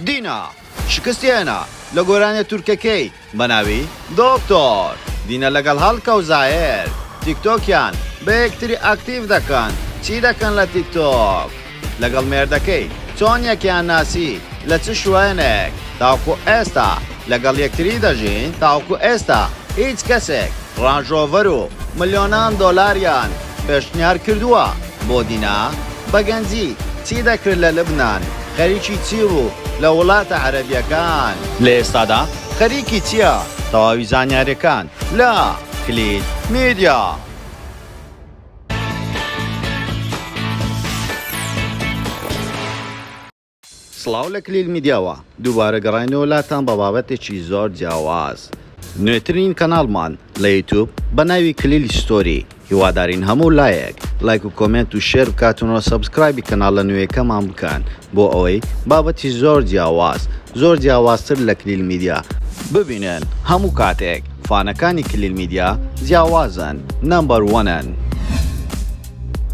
دینا شکستیانە لە گۆرانە تورکەکەی بەناوی دۆکتۆر دینە لەگەڵ هەڵکە و زاهر تیکتۆکیان بە یەکتری ئاکتیڤ دەکەن چی دەکەن لە تیکتۆک لەگەڵ مێردەکەی چۆن یەکیان ناسی لە چ شوێنێک تاوکو ئێستا لەگەڵ یەکتری دەژین تاوکو ئێستا هیچ کەسێک ڕانژۆڤەر و ملیۆنان دۆلاریان پێشنیار کردووە بۆ دینا بەگەنجی چی دەکرد لە لبنان خەریکی چی بوو لە وڵاتە عەرەبیەکان لە ئێستادا خەریکی چییە تەواوی زانیاریەکان لە کلیل میدیا سڵاو لە کلیل میدیاوە دووبارە گەڕاینەوە وڵاتان بە بابەتێکی زۆر جیاواز نوێترین کەناڵمان لە یوتیوب بە ناوی کلیل ستۆری هیوادارین هەموو لایک و کۆمنت و شێر بکاتونەوە سەبسکرایبی کەناڵە نوێیەکەمان بکەن بۆ ئەوەی بابەتی زۆر جیاوازتر لە کلیل میدیا ببینن هەموو کاتێک فانەکانی کلیل میدیا جیاوازن نمبەر وەنن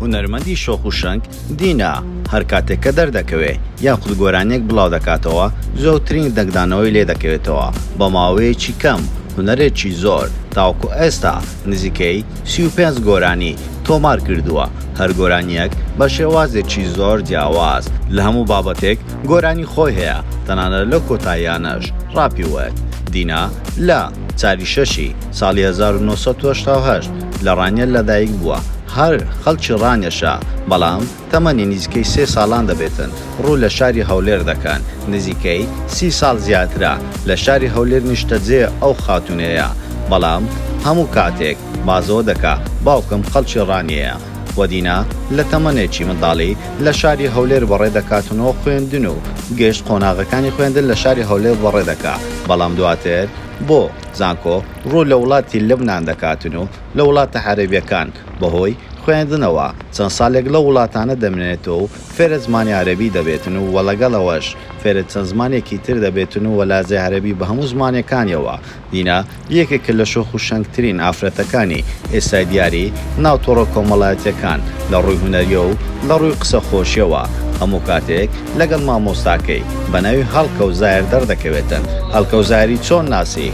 هونەرمەندی شۆخ و شەنگ دینا هەر کاتێک کە دەردەکەوێت یاخود گۆرانێک بڵاو دەکاتەوە زۆرترین دەنگدانەوەی لێ دەکەوێتەوە بە ماوەیەکی کەم هونەرێکی زۆر تاوکو ئێستا نزیکەی 35 گۆرانی تۆمار کردووە هەر گۆرانیەک بە شێوازێکی زۆر جیاواز لە هەموو بابەتێک گۆرانی خۆی هەیە تەنانەت لە کۆتاییانەش ڕاپیوەت دینا لە 4/6 ساڵی 1970 لە ڕانیە لەدایک بووە هەر خەڵکی ڕانیەشە بەڵام تەمەنی نزیکەی 3 ساڵان دەبێتن ڕوو لە شاری هەولێر دەکەن نزیکەی 30 ساڵ زیاترە لە شاری هەولێر نیشتەجێ ئەو خاتونەیە بەڵام هەموو کاتێک بازەوە دەکا باوکم خەڵکی ڕانیەیە وەدینا لە تەمەنێکی منداڵی لە شاری هەولێر بەڕێ دەکاتونەوە خوێندن و گەشت قۆناغەکانی خوێندن لە شاری هەولێر بەڕێ دەکا بەڵام دواتر بۆ زانکۆ ڕوو لە وڵاتی لبنان دەکاتن و لە وڵاتە عەرەبیەکان بەهۆی خوێندنەوە چەند ساڵێک لە وڵاتانە دەمێنێتەوە و فێرە زمانی عەرەبی دەبێتن و وەلەگەڵەوەش فێرە چەند زمانێکی تر دەبێتن و وەلازەی عەرەبی بە هەموو زمانەکانیەوە دینا یەکێکە لە شۆخ و شەنگترین ئافرەتەکانی ئێستای دیاری ناوتۆڕە کۆمەڵایەتیەکان لە ڕووی هونەریە و لە ڕووی قسە خۆشیەوە هەموو کاتێک لەگەڵ مامۆستاکەی بە ناوی هەڵکە و زایر دەردەکەوێتن هەڵکە و زایری چۆن ناسی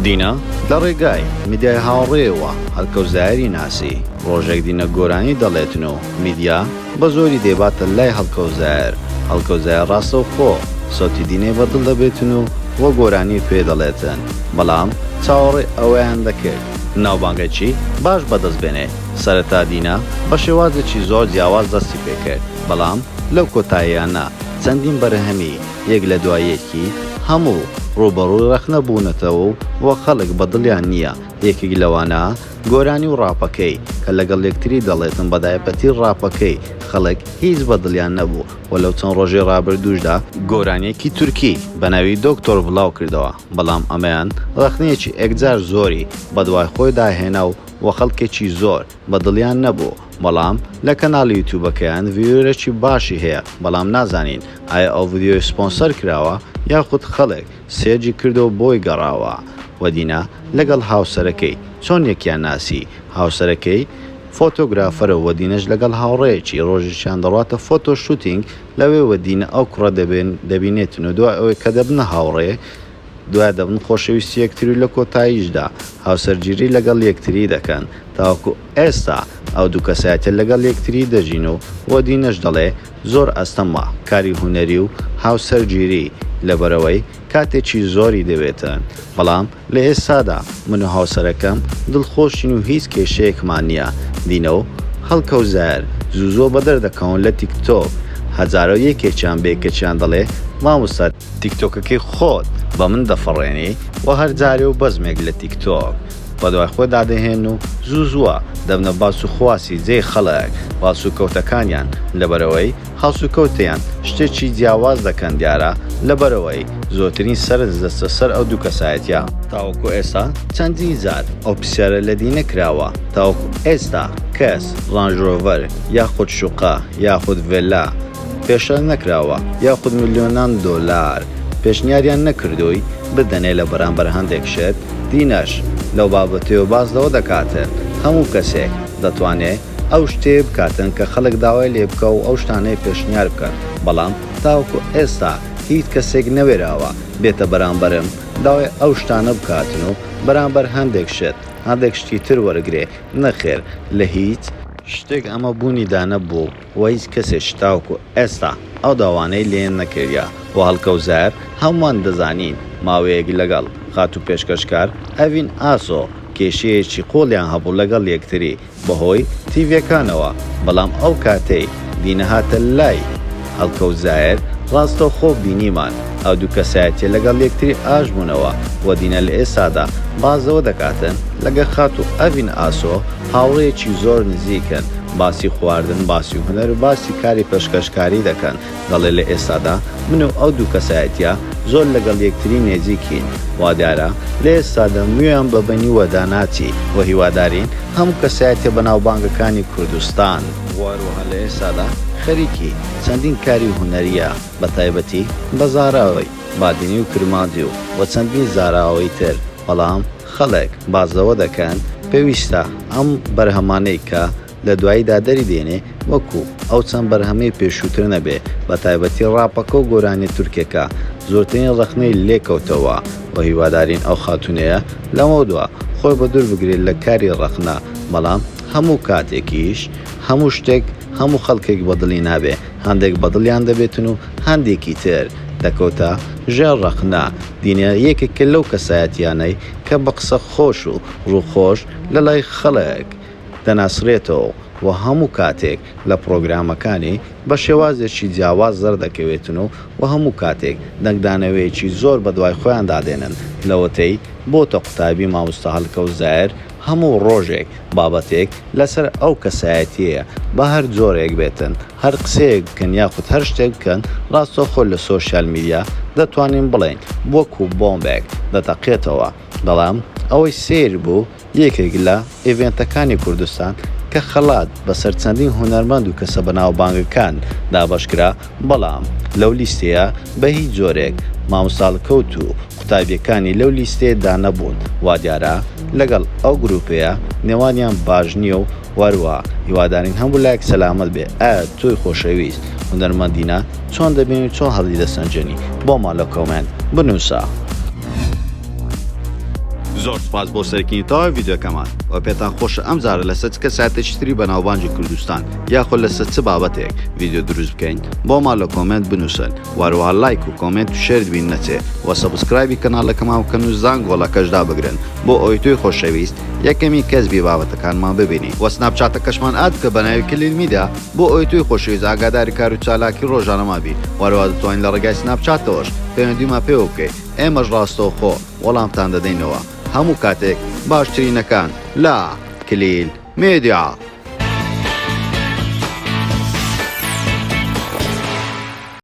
دینا لە ڕێگای میدیای هاوڕێەوە هەڵکە و زایری ناسی ڕۆژێک دینە گۆرانی دەڵێتن و میدیا بە زۆری دێباتە لای هەڵکە و زایر هەڵکە و زایر ڕاستە و خۆ سەوتی دینەی بەدڵ دەبێتن و وە گۆرانی پێ دەڵێتن بەڵام چاوەڕێ ئەوەیان دەکرد ناوبانگەکی باش بەدەست بێنێ سەرەتا دینا بە شێوازێکی زۆر جیاواز دەستی پێکرد بەڵام لەو کۆتاییانە چەندین بەرهەمی یەک لە دوایەکی هەموو ڕوبەڕووی ڕەخنە بوونەتەوە و وە خەڵک بەدڵیان نییە یەکێک لەوانە گۆرانی و ڕاپەکەی کە لەگەڵ یەکتری دەڵێتن بەدایەپەتی ڕاپەکەی خەڵک هیچ بەدڵیان نەبوو و لەو چەند ڕۆژێ ڕابردووشدا گۆرانێکی تورکی بە ناوی دۆکتۆر بڵاو کردەوە بەڵام ئەمەیان ڕەخنەیەکی ئەکجار زۆری بەدوای خۆی داهێنا و وە خەڵکێکی زۆر بەدڵیان نەبوو بەڵام لە کەناڵی یوتیوبەکەیان ڤیۆرێکی باشی هەیە بەڵام نازانین ئایا ئەو ڤیدیۆی سپۆنسەر کراوە یاخود خەڵک سێرجی کردەوە بۆی گەڕاوە وەدینا لەگەڵ هاوسەرەکەی چۆن یەکیان ناسی هاوسەرەکەی فۆتۆگرافەرە وەدینەش لەگەڵ هاوڕێیەکی ڕۆژێکیان دەڕاتە فۆتۆ شوتینگ لەوێ وەدینە ئەو کوڕە دەبینێتن و دوای ئەوەی کە دەبنە هاوڕێ دوای دەبن خۆشەویستی یەکتری لە کۆتاییشدا هاوسەرگیری لەگەڵ یەکتری دەکەن تاوەکو ئێستا ئەو دوو کەسایەتە لەگەڵ یەکتری دەژین و وەدینەش دەڵێ زۆر ئەستەمە کاری هونەری و هاوسەرگیری لەبەرەوەی کاتێکی زۆری دەوێتن بەڵام لە ئێستادا من و هاوسەرەکەم دڵخۆشین و هیچ کێشەیەکمان نییە دینە و هەڵکە و زار زوو بەدەر دەکەون لە تیکتۆک هەزارە یەکێکیان بێکەچیان دەڵێ مامۆستا تیکتۆکەکەی خۆت بە من دەفەڕێنی و هەر جارێ و بەزمێک لە تیکتۆک بەدوای خۆ دادەهێن و زووە دەبنە باس و خواسی جێی خەڵک باس و کەوتەکانیان لەبەرەوەی هەڵس و کەوتیان شتێکی جیاواز دەکەن دیارە لەبەرەوەی زۆرترین سەرنج دەستە سەر ئەو دوو کەسایەتە تاوەکو ئێستا چەندین زار ئەو پرسیارە لە دی نەکراوە تاوەکو ئێستا کەس ڕانژۆڤەر یاخود شوقا یاخود ڤێلا پێشە نەکراوە یاخود ملیۆنان دۆلار پێشنیاریان نەکردووی بدەنێ لە بەرامبەر هەندێک شت دینەش لەو بابەتەوە باز لەوە دەکاتن هەموو کەسێک دەتوانێت ئەو شتێ بکاتن کە خەڵک داوای لێ بکە و ئەو شتانەی پێشنیار بکەن بەڵام تاوەکو ئێستا هیچ کەسێک نەوێراوە بێتە بەرامبەرم داوای ئەو شتانە بکاتن و بەرامبەر هەندێک شت هەندێک شتی تر وەرگێ نەخێر لە هیچ شتێک ئەمە بوونی دانە بوو و هیچ کەسێک شتاوکو ئێستا ئەو داوانەی لێن نەکردیا و هەڵکەوزار هەمووان دەزانین ماوەیەک لەگەڵ خات و پێشکەشکار ئەڤین ئاسۆ کێشەیەکی قۆڵیان هەبوو لەگەڵ یەکتری بەهۆی تیڤەکانەوە بەڵام ئەو کاتەی دینەهاتە لای هەڵکەوزایر ڕاستە خۆ بینیمان ئەو دوو کەسایەتیە لەگەڵ یەکتری ئاژبوونەوە و دینە لە ئێسادا بازەوە دەکاتن لەگە خات و ئەڤین ئاسۆ هاوڕێکی زۆر نزیکن باسی خواردن باسی هونەر و باسی کاری پێشکەشکاری دەکەن دەڵێ لە ئێستادا من و ئەو دوو کەسایەتیە زۆر لەگەڵ یەکتری نێزیکین وا دیارە لە ئێستادا مویان بەبەنی وەداناچی و هیوادارین هەموو کەسایەتێ بەناوبانگەکانی کوردستان واروها لە ئێستادا خەریکی چەندین کاری هونەریە بە تایبەتی بە زاراوەی بادینی و کرماندی و چەندین زاراوەی تر بەڵام خەڵک بازەوە دەکەن پێویستە ئەم بەرهەمانەی کە لە دواییدا دەری دێنێ وەکو ئەو چەند بەرهەمەی پێشووتر نەبێ بە تایبەتی ڕاپەکە و گۆرانی تورکێکە زۆرترین ڕەخنەی لێکەوتەوە و هیوادارین ئەو خاتونەیە لەمە دووە خۆی بە دوور بگرێت لە کاری ڕەخنە بەڵام هەموو کاتێکیش هەموو شتێک هەموو خەڵکێک بەدڵی نابێ هەندێک بەدڵیان دەبێتن و هەندێکی تر دەکەوتە ژێر ڕەخنە دینە یەکێکە لەو کەسایەتیانەی کە بە قسە خۆش و ڕووخۆش لە لای خەڵک دەناسرێتەوە و هەموو کاتێک لە پرۆگرامەکانی بە شێوازێکی جیاواز زەر دەکەوێتن و هەموو کاتێک دەنگدانەوەیەکی زۆر بە دوای خۆیان دادێنن لەوەتەی بۆتە قوتابی مامۆستا هەڵکەوزایر هەموو ڕۆژێک بابەتێک لەسەر ئەو کەسایەتیە بە هەر جۆرێک بێتن هەر قسەیەک بکەن یاخود هەر شتێک بکەن ڕاستەخۆ لە سۆشیال میدیا دەتوانین بڵێن وەکو بۆمبێک دەتەقێتەوە بەڵام ئەوەی سیر بوو یەکێک لە ئێڤێنتەکانی کوردستان کە خەڵات بەسەر چەندین هونەرمەند و کەسە بەناوبانگەکان دابەشکرا بەڵام لەو لیستەیە بە هیچ جۆرێک مامۆستاڵکەوت و قوتابیەکانی لەو لیستەیەدا نەبوون وا دیارە لەگەڵ ئەو گروپەیە نێوانیان باش نییە و وەروە هیوادارین هەموو لایەک سەلامەت بێ ئایا تۆی خۆشەویست هونەرمەندینە چۆن دەبێنی چۆن هەڵی دەسەنجێنی بۆمان لە کۆمنت بنووسە. زۆر سپاس بۆ سەرکردنیتەوە ڤیدیۆکەمان و پێتان خۆشە ئەم جارە لەسەر چ کەسایەتێکی تری بەناوبانگی کوردستان یاخۆ لەسەر چ بابەتێک ڤیدیۆ دروست بکەین بۆمان لە کۆمنت بنووسن واروها لایک و کۆمنت و شێر بین نەچێ و سەبسکرایبی کەناڵەکەمان بکەن و زانگۆڵەکەشدا بگرن بۆ ئەوەی تۆی خۆشەویست یەکەمی کەسبی بابەتەکانمان ببینی و سناپچاتەکەشمان ئاد بکە بە ناوی کلیل میدیا بۆ ئەوەی تۆی خۆشەویست ئاگاداری کار و چالاکی ڕۆژانەما بی واروها دەتوانین لە ڕێگای سناپچاتەوەش پەیوەندیمان پێوە بکەیت ئێمەش ڕاستەوخۆ وەڵامتان دەدەینەوە هەموو کاتێک باشترینەکان لا کلیل میدیا.